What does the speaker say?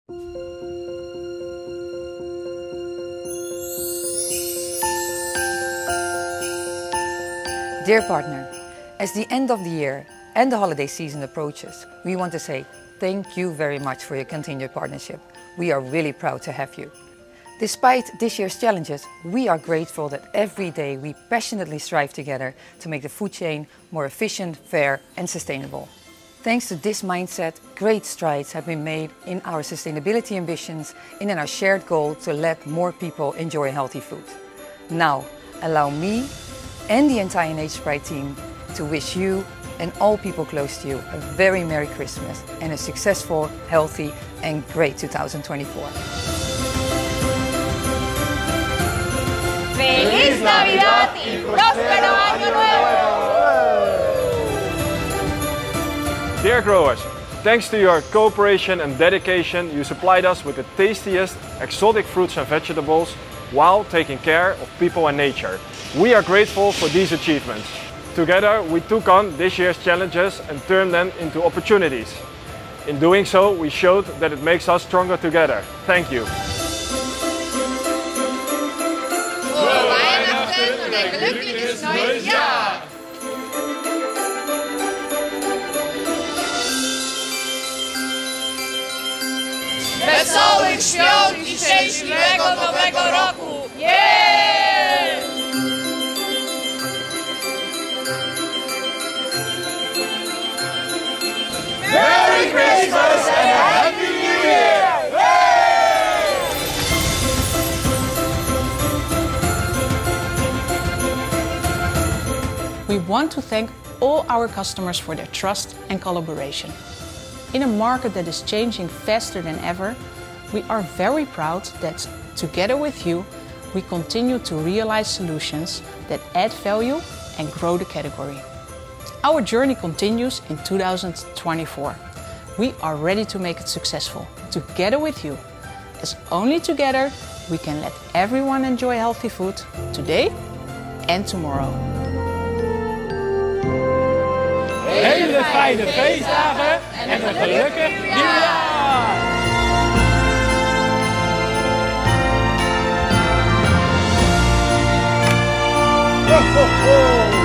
Dear partner, as the end of the year and the holiday season approaches, we want to say thank you very much for your continued partnership. We are really proud to have you. Despite this year's challenges, we are grateful that every day we passionately strive together to make the food chain more efficient, fair and sustainable. Thanks to this mindset, great strides have been made in our sustainability ambitions and in our shared goal to let more people enjoy healthy food. Now, allow me and the entire Nature Pride team to wish you and all people close to you a very Merry Christmas and a successful, healthy and great 2024. ¡Feliz Navidad y próspero Año Nuevo! Dear growers, thanks to your cooperation and dedication, you supplied us with the tastiest exotic fruits and vegetables while taking care of people and nature. We are grateful for these achievements. Together, we took on this year's challenges and turned them into opportunities. In doing so, we showed that it makes us stronger together. Thank you. Frohe Weihnachten und ein glückliches neues Jahr! Wesołych świąt i szczęśliwego Nowego Roku! Yeah! Merry Christmas and a Happy New Year! We want to thank all our customers for their trust and collaboration. In a market that is changing faster than ever, we are very proud that together with you, we continue to realize solutions that add value and grow the category. Our journey continues in 2024. We are ready to make it successful, together with you. As only together, we can let everyone enjoy healthy food today and tomorrow. Hele fijne feestdagen en een gelukkig nieuwjaar! Ho, ho, ho!